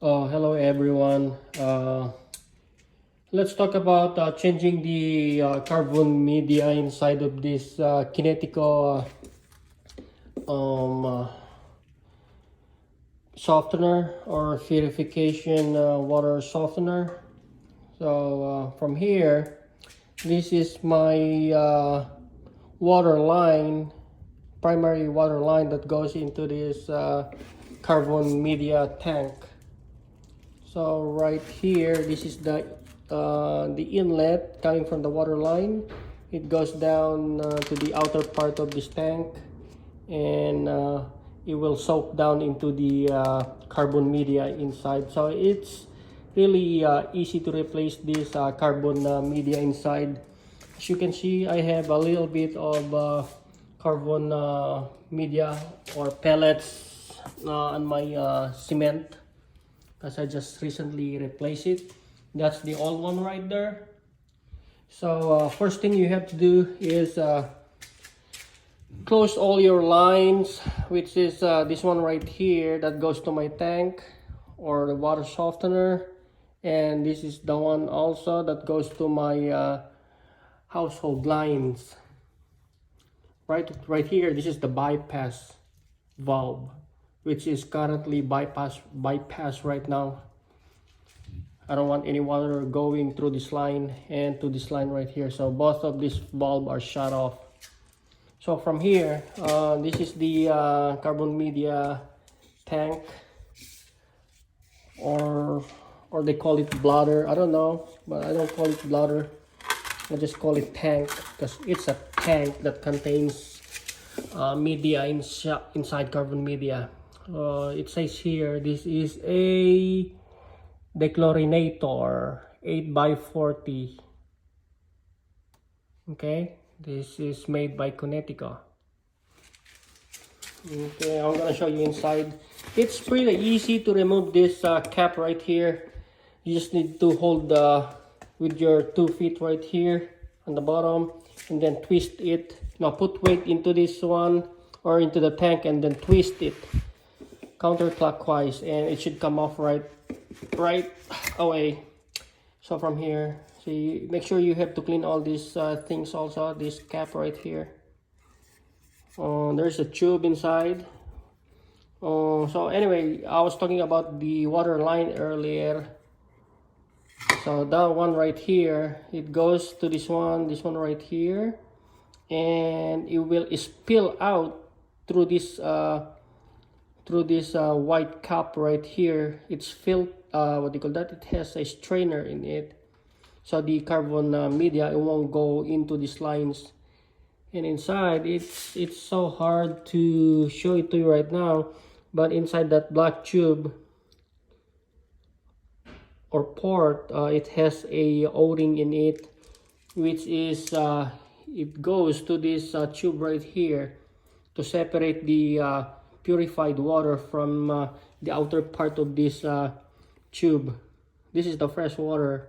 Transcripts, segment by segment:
Hello everyone. Let's talk about changing the carbon media inside of this Kinetico softener or purification water softener. So from here, this is my water line, primary water line that goes into this carbon media tank. So right here, this is the inlet coming from the water line. It goes down to the outer part of this tank, and it will soak down into the carbon media inside. So it's really easy to replace this carbon media inside. As you can see, I have a little bit of carbon media or pellets on my cement, because I just recently replaced it. That's the old one right there. So first thing you have to do is close all your lines, which is this one right here that goes to my tank or the water softener, and this is the one also that goes to my household lines. Right here, this is the bypass valve, which is currently bypass right now. I don't want any water going through this line and to this line right here, so both of these valves are shut off. So from here, this is the carbon media tank, or they call it bladder. I don't know, but I don't call it bladder. I just call it tank because it's a tank that contains media inside carbon media. It says here this is a dechlorinator 8x40. Okay, this is made by Kinetico. Okay, I'm gonna show you inside. It's pretty easy to remove this cap right here. You just need to hold with your 2 feet right here on the bottom, and then twist it. Now put weight into this one or into the tank, and then twist it counterclockwise, and it should come off right away. So from here, see, make sure you have to clean all these things also. This cap right here, there's a tube inside. So anyway, I was talking about the water line earlier. So that one right here, it goes to this one right here, and it will spill out through this white cup right here. It's filled, what do you call that? It has a strainer in it, so the carbon media, it won't go into these lines. And inside, it's so hard to show it to you right now, but inside that black tube or port, it has a O-ring in it, which is it goes to this tube right here to separate the purified water from the outer part of this tube. This is the fresh water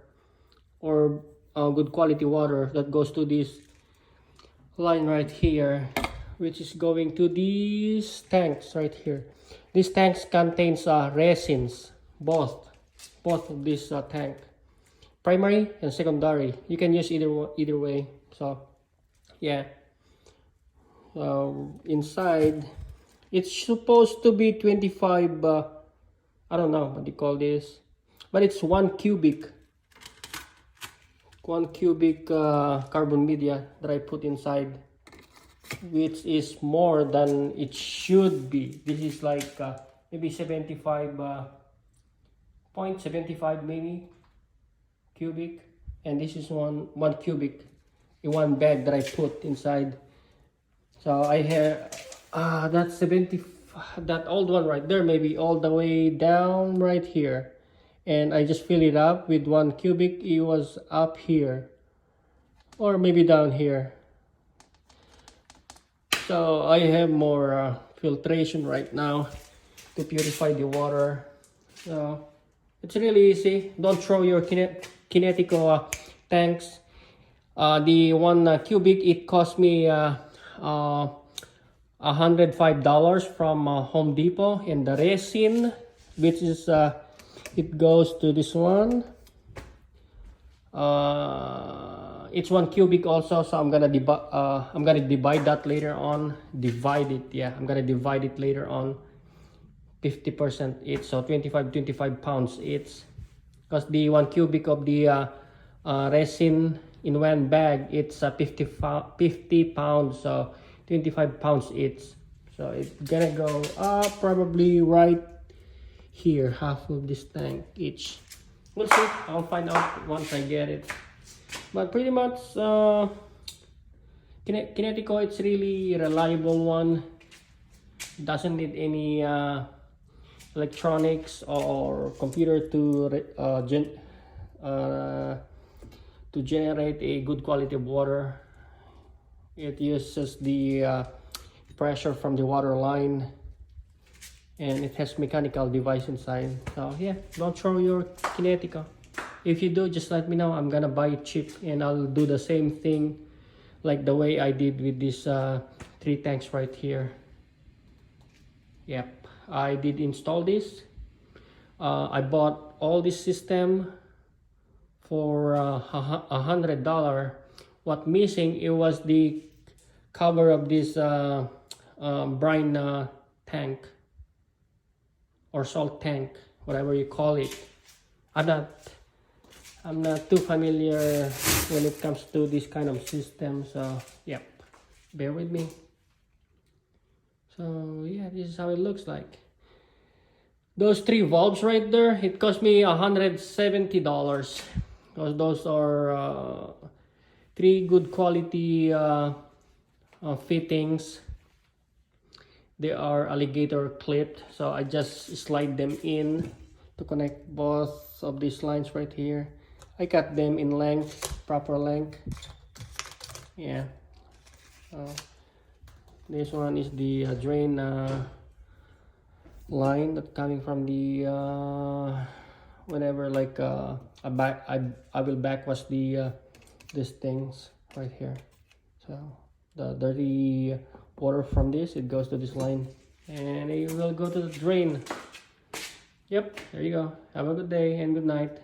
or good quality water that goes to this line right here, which is going to these tanks right here. These tanks contains resins, both of this tank, primary and secondary. You can use either way. So yeah, inside it's supposed to be 25 I don't know what you call this, but it's 1 cubic carbon media that I put inside, which is more than it should be. This is like maybe 0.75 maybe cubic, and this is one cubic in one bag that I put inside. So I have that's 70, that old one right there, maybe all the way down right here, and I just fill it up with 1 cubic. It was up here or maybe down here. So I have more filtration right now to purify the water. So it's really easy. Don't throw your Kinetico tanks. The 1 cubic, it cost me $105 from Home Depot, and the resin, which is it goes to this one. It's 1 cubic also, so I'm gonna divide that later on. Divide it, yeah. I'm gonna divide it later on. 50% each, so 25 pounds each. Because the 1 cubic of the resin in one bag, it's 50 pounds, so 25 pounds each. So it's gonna go up probably right here, half of this tank each. We'll see. I'll find out once I get it. But pretty much Kinetico, it's really reliable one. Doesn't need any electronics or computer to generate a good quality of water. It uses the pressure from the water line, and it has mechanical device inside. So yeah, don't throw your Kinetico. If you do, just let me know. I'm gonna buy it cheap, and I'll do the same thing like the way I did with this 3 tanks right here. Yep, I did install this. I bought all this system for $100. What missing, it was the cover of this brine tank or salt tank, whatever you call it. I'm not too familiar when it comes to this kind of system, so yep, bear with me. So yeah, this is how it looks like. Those 3 valves right there, it cost me $170, because those are 3 good quality fittings. They are alligator clipped, so I just slide them in to connect both of these lines right here. I cut them in length, proper length. Yeah. This one is the drain line that coming from the whenever like I will backwash the these things right here. So the dirty water from this, it goes to this line and it will go to the drain. Yep, there you go. Have a good day and good night.